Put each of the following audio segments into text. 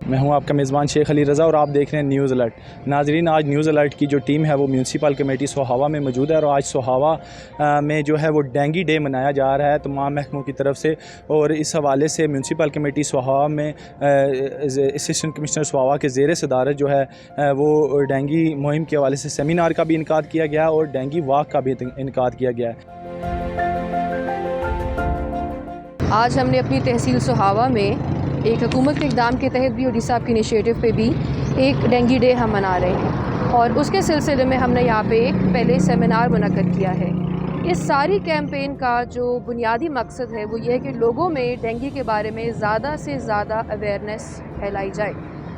मैं हूं आपका मेज़बान शेख अली रज़ा और आप देख रहे हैं न्यूज़ अलर्ट। नाजरीन, आज न्यूज़ अलर्ट की जो टीम है वो म्यूनसिपल कमेटी सोहावा में मौजूद है और आज सोहावा में जो है वो डेंगी डे मनाया जा रहा है तमाम महकमों की तरफ से। और इस हवाले से म्यूनसिपल कमेटी सोहावा में असिस्टेंट कमिश्नर सोहावा के ज़ेर सदारत जो है वो डेंगी मुहिम के हवाले से सेमिनार का भी इनकाद किया गया और डेंगी वॉक का भी इनकाद किया गया है। आज हमने अपनी तहसील सोहावा में एक हुकूमत के इक़दाम के तहत भी और साहब के इनिशिएटिव पे भी एक डेंगी डे हम मना रहे हैं और उसके सिलसिले में हमने यहाँ पे एक पहले सेमिनार मुनक़्क़द किया है। इस सारी कैंपेन का जो बुनियादी मकसद है वो ये है कि लोगों में डेंगी के बारे में ज़्यादा से ज़्यादा अवेयरनेस फैलाई जाए।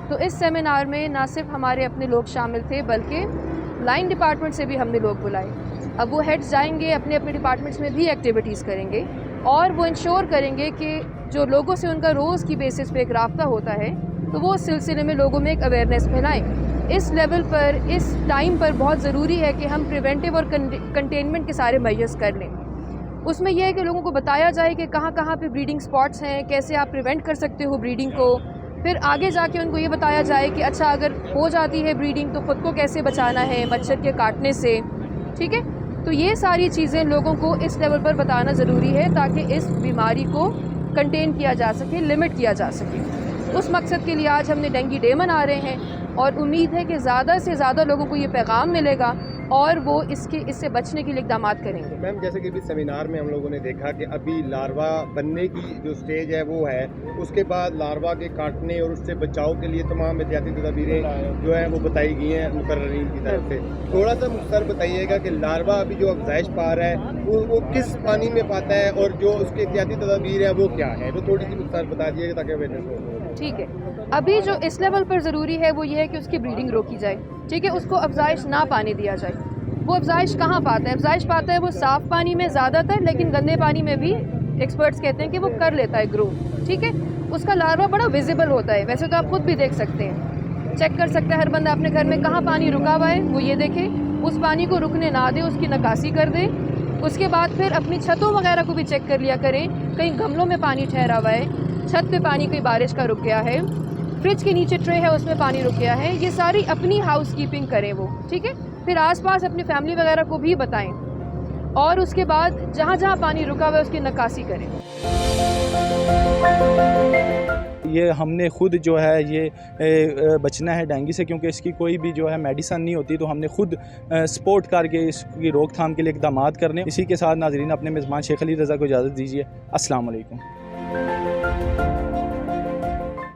तो इस सेमिनार में ना सिर्फ हमारे अपने लोग शामिल थे बल्कि लाइन डिपार्टमेंट से भी हमने लोग बुलाए। अब वो हेड्स जाएंगे अपने अपने डिपार्टमेंट्स में भी एक्टिविटीज़ करेंगे और वो इंश्योर करेंगे कि जो लोगों से उनका रोज़ की बेसिस पे एक राब्ता होता है तो वो उस सिलसिले में लोगों में एक अवेयरनेस फैलाएँ। इस लेवल पर इस टाइम पर बहुत ज़रूरी है कि हम प्रिवेंटिव और कंटेनमेंट के सारे मेजर्स कर लें। उसमें यह है कि लोगों को बताया जाए कि कहाँ कहाँ पे ब्रीडिंग स्पॉट्स हैं, कैसे आप प्रिवेंट कर सकते हो ब्रीडिंग को। फिर आगे जाके उनको ये बताया जाए कि अच्छा अगर हो जाती है ब्रीडिंग तो ख़ुद को कैसे बचाना है मच्छर के काटने से। ठीक है, तो ये सारी चीज़ें लोगों को इस लेवल पर बताना ज़रूरी है ताकि इस बीमारी को कंटेन किया जा सके, लिमिट किया जा सके। उस मकसद के लिए आज हमने डेंगी डे मना रहे हैं और उम्मीद है कि ज़्यादा से ज़्यादा लोगों को ये पैगाम मिलेगा और वो इससे बचने के लिए इक़दाम करेंगे। मैम, जैसे कि अभी सेमिनार में हम लोगों ने देखा कि अभी लार्वा बनने की जो स्टेज है वो है, उसके बाद लार्वा के काटने और उससे बचाव के लिए तमाम एहतियाती तदबीरें जो हैं वो बताई गई हैं मुकर्ररीन की तरफ से। थोड़ा सा मुख्तर बताइएगा कि लार्वा अभी जो अफज़ाइश पा रहा है वो किस पानी में पाता है और जो उसके एहतियाती तदबीर है वो क्या है, वो थोड़ी सी मुख्तर बता दीजिएगा ताकि अवेयरनेस हो। ठीक है, अभी जो इस लेवल पर ज़रूरी है वो ये है कि उसकी ब्रीडिंग रोकी जाए। ठीक है, उसको अफज़ाइश ना पाने दिया जाए। वो अफज़ाइश कहाँ पाता है? अफज़ाइश पाता है वो साफ़ पानी में ज़्यादातर, लेकिन गंदे पानी में भी एक्सपर्ट्स कहते हैं कि वो कर लेता है ग्रो। ठीक है, उसका लार्वा बड़ा विजिबल होता है, वैसे तो आप खुद भी देख सकते हैं, चेक कर सकता है हर बंदा अपने घर में कहाँ पानी रुका हुआ है वो ये देखे, उस पानी को रुकने ना दे, उसकी निकासी कर दे। उसके बाद फिर अपनी छतों वगैरह को भी चेक कर लिया करें, कहीं गमलों में पानी ठहरा हुआ है, छत पे पानी कोई बारिश का रुक गया है, फ्रिज के नीचे ट्रे है उसमें पानी रुक गया है। ये सारी अपनी हाउस कीपिंग करें वो। ठीक है, फिर आसपास अपनी फैमिली वगैरह को भी बताएं और उसके बाद जहाँ जहाँ पानी रुका हुआ है उसकी निकासी करें। ये हमने खुद जो है ये बचना है डेंगू से, क्योंकि इसकी कोई भी जो है मेडिसिन नहीं होती, तो हमने खुद सपोर्ट करके इसकी रोकथाम के लिए इक़दाम करने। इसी के साथ नाज़रीन अपने मेज़बान शेख अली रज़ा को इजाज़त दीजिए। अस्सलाम वालेकुम।